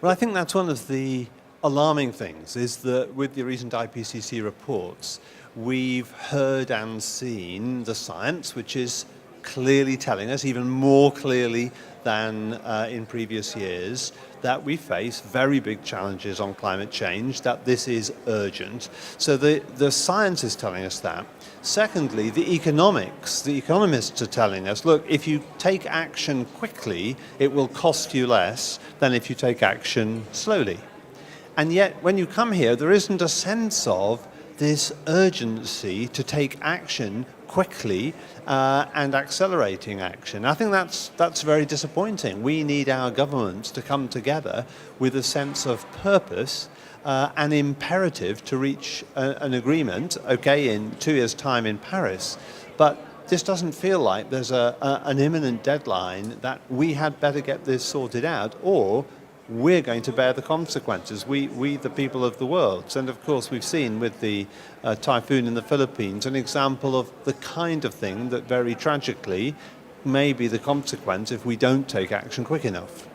Well, I think that's one of the alarming things, is that with the recent IPCC reports, we've heard and seen the science, which is clearly telling us, even more clearly than in previous years, that we face very big challenges on climate change, that this is urgent. So the science is telling us that. Secondly, the economists are telling us, look, if you take action quickly, it will cost you less than if you take action slowly. And yet, when you come here, there isn't a sense of this urgency to take action quickly and accelerating action. I think that's very disappointing. We need our governments to come together with a sense of purpose and imperative to reach an agreement, okay, in 2 years' time in Paris. But this doesn't feel like there's an imminent deadline that we had better get this sorted out, or we're going to bear the consequences, we the people of the world. And of course we've seen with the typhoon in the Philippines an example of the kind of thing that very tragically may be the consequence if we don't take action quick enough.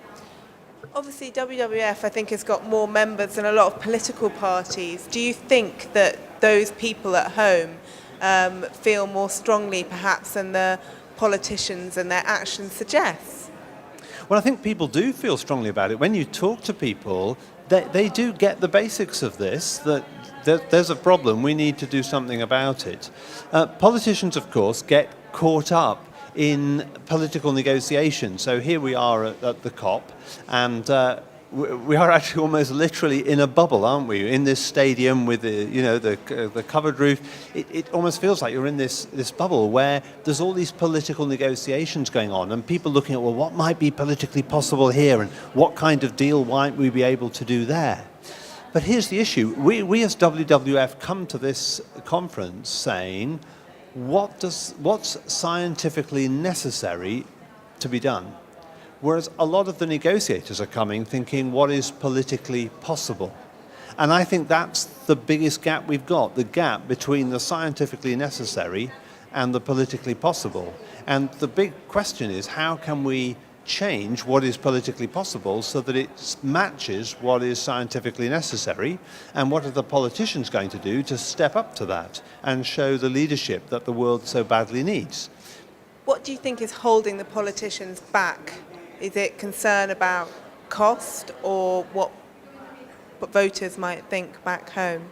Obviously WWF, I think, has got more members than a lot of political parties. Do you think that those people at home feel more strongly perhaps than the politicians and their actions suggest? Well, I think people do feel strongly about it. When you talk to people, they do get the basics of this, that there's a problem, we need to do something about it. Politicians, of course, get caught up in political negotiations. So here we are at the COP, and we are actually almost literally in a bubble, aren't we? In this stadium with the covered roof. It almost feels like you're in this bubble where there's all these political negotiations going on, and people looking at, well, what might be politically possible here, and what kind of deal might we be able to do there? But here's the issue. We as WWF come to this conference saying, what's scientifically necessary to be done? Whereas a lot of the negotiators are coming thinking, what is politically possible? And I think that's the biggest gap we've got, the gap between the scientifically necessary and the politically possible. And the big question is, how can we change what is politically possible so that it matches what is scientifically necessary? And what are the politicians going to do to step up to that and show the leadership that the world so badly needs? What do you think is holding the politicians back? Is it concern about cost, or what voters might think back home?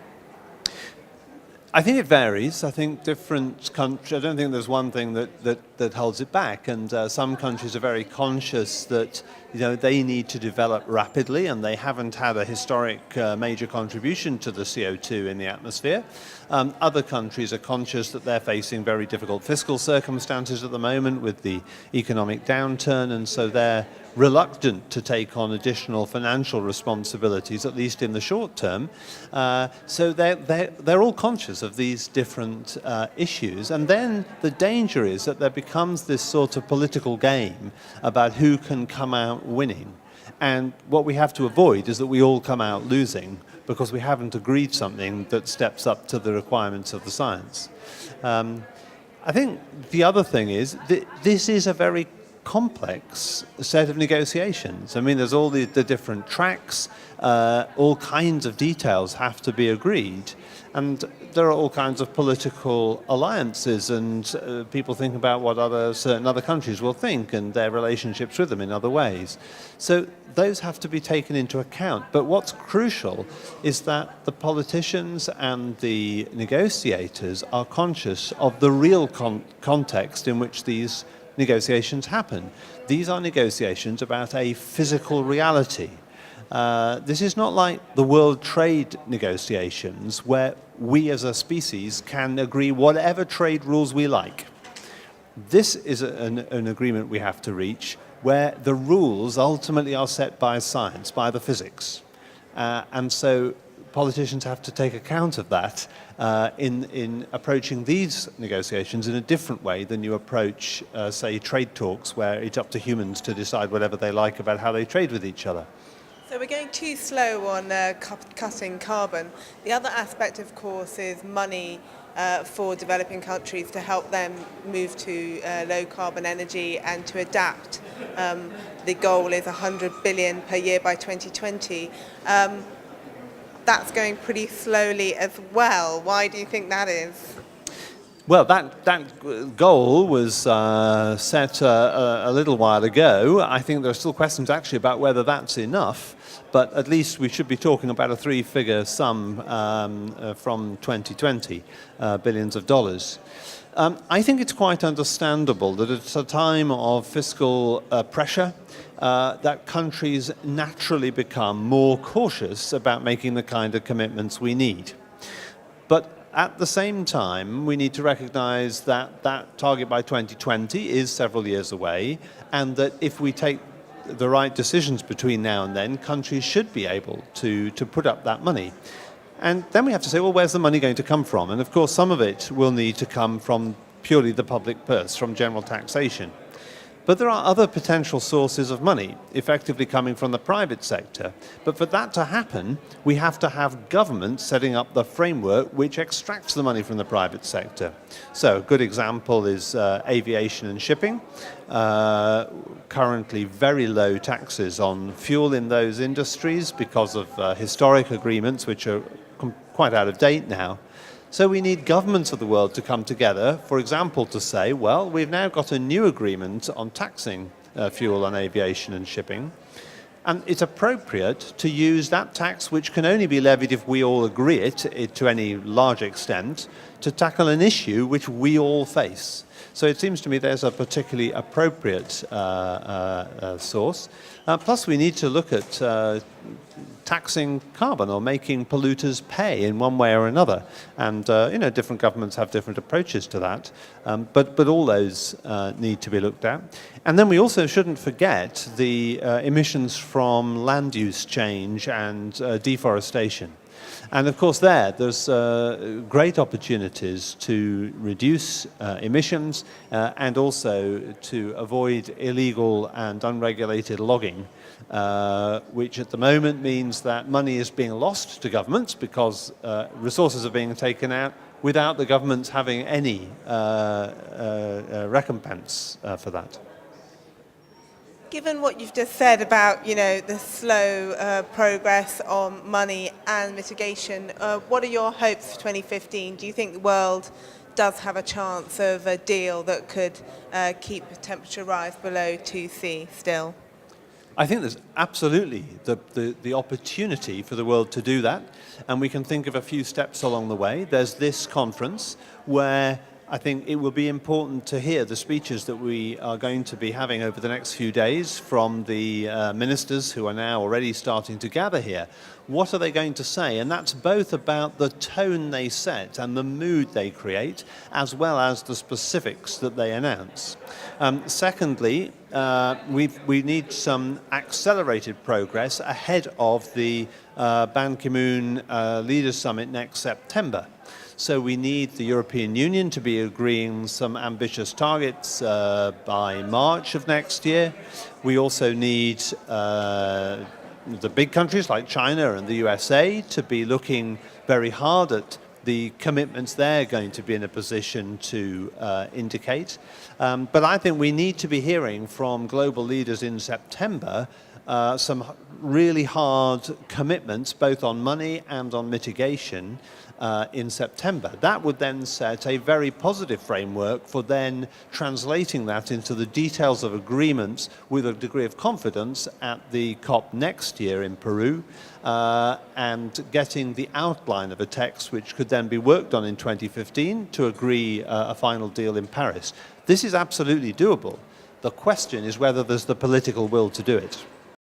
I think it varies. I think different countries, I don't think there's one thing that holds it back. And some countries are very conscious that they need to develop rapidly, and they haven't had a historic major contribution to the CO2 in the atmosphere. Other countries are conscious that they're facing very difficult fiscal circumstances at the moment with the economic downturn, and so they're reluctant to take on additional financial responsibilities, at least in the short term. So they're all conscious of these different issues. And then the danger is that there becomes this sort of political game about who can come out winning. And what we have to avoid is that we all come out losing because we haven't agreed something that steps up to the requirements of the science. I think the other thing is that this is a very complex set of negotiations. I mean, there's all the different tracks, all kinds of details have to be agreed, and there are all kinds of political alliances, and people think about what certain other countries will think and their relationships with them in other ways. So those have to be taken into account. But what's crucial is that the politicians and the negotiators are conscious of the real context in which these negotiations happen. These are negotiations about a physical reality. This is not like the world trade negotiations where we as a species can agree whatever trade rules we like. This is an agreement we have to reach where the rules ultimately are set by science, by the physics. And so politicians have to take account of that in approaching these negotiations in a different way than you approach, say, trade talks, where it's up to humans to decide whatever they like about how they trade with each other. So we're going too slow on cutting carbon. The other aspect, of course, is money for developing countries to help them move to low carbon energy and to adapt. The goal is 100 billion per year by 2020. That's going pretty slowly as well. Why do you think that is? Well, that goal was set a little while ago. I think there are still questions actually about whether that's enough, but at least we should be talking about a three-figure sum from 2020, billions of dollars. I think it's quite understandable that at a time of fiscal pressure, that countries naturally become more cautious about making the kind of commitments we need. But at the same time, we need to recognize that that target by 2020 is several years away, and that if we take the right decisions between now and then, countries should be able to put up that money. And then we have to say, well, where's the money going to come from? And of course, some of it will need to come from purely the public purse, from general taxation. But there are other potential sources of money, effectively coming from the private sector. But for that to happen, we have to have government setting up the framework which extracts the money from the private sector. So a good example is aviation and shipping. Currently very low taxes on fuel in those industries because of historic agreements which are quite out of date now. So we need governments of the world to come together, for example, to say, well, we've now got a new agreement on taxing fuel on aviation and shipping, and it's appropriate to use that tax, which can only be levied if we all agree it to any large extent, to tackle an issue which we all face. So it seems to me there's a particularly appropriate source. Plus, we need to look at taxing carbon or making polluters pay in one way or another. And, different governments have different approaches to that. But all those need to be looked at. And then we also shouldn't forget the emissions from land use change and deforestation. And of course there's great opportunities to reduce emissions and also to avoid illegal and unregulated logging, which at the moment means that money is being lost to governments because resources are being taken out without the governments having any recompense for that. Given what you've just said about, the slow progress on money and mitigation, what are your hopes for 2015? Do you think the world does have a chance of a deal that could keep the temperature rise below 2°C still? I think there's absolutely the opportunity for the world to do that, and we can think of a few steps along the way. There's this conference where I think it will be important to hear the speeches that we are going to be having over the next few days from the ministers who are now already starting to gather here. What are they going to say? And that's both about the tone they set and the mood they create, as well as the specifics that they announce. Secondly, we need some accelerated progress ahead of the Ban Ki-moon Leaders Summit next September. So we need the European Union to be agreeing some ambitious targets by March of next year. We also need the big countries like China and the USA to be looking very hard at the commitments they're going to be in a position to indicate. But I think we need to be hearing from global leaders in September some really hard commitments, both on money and on mitigation, in September. That would then set a very positive framework for then translating that into the details of agreements with a degree of confidence at the COP next year in Peru, and getting the outline of a text which could then be worked on in 2015 to agree a final deal in Paris. This is absolutely doable. The question is whether there's the political will to do it.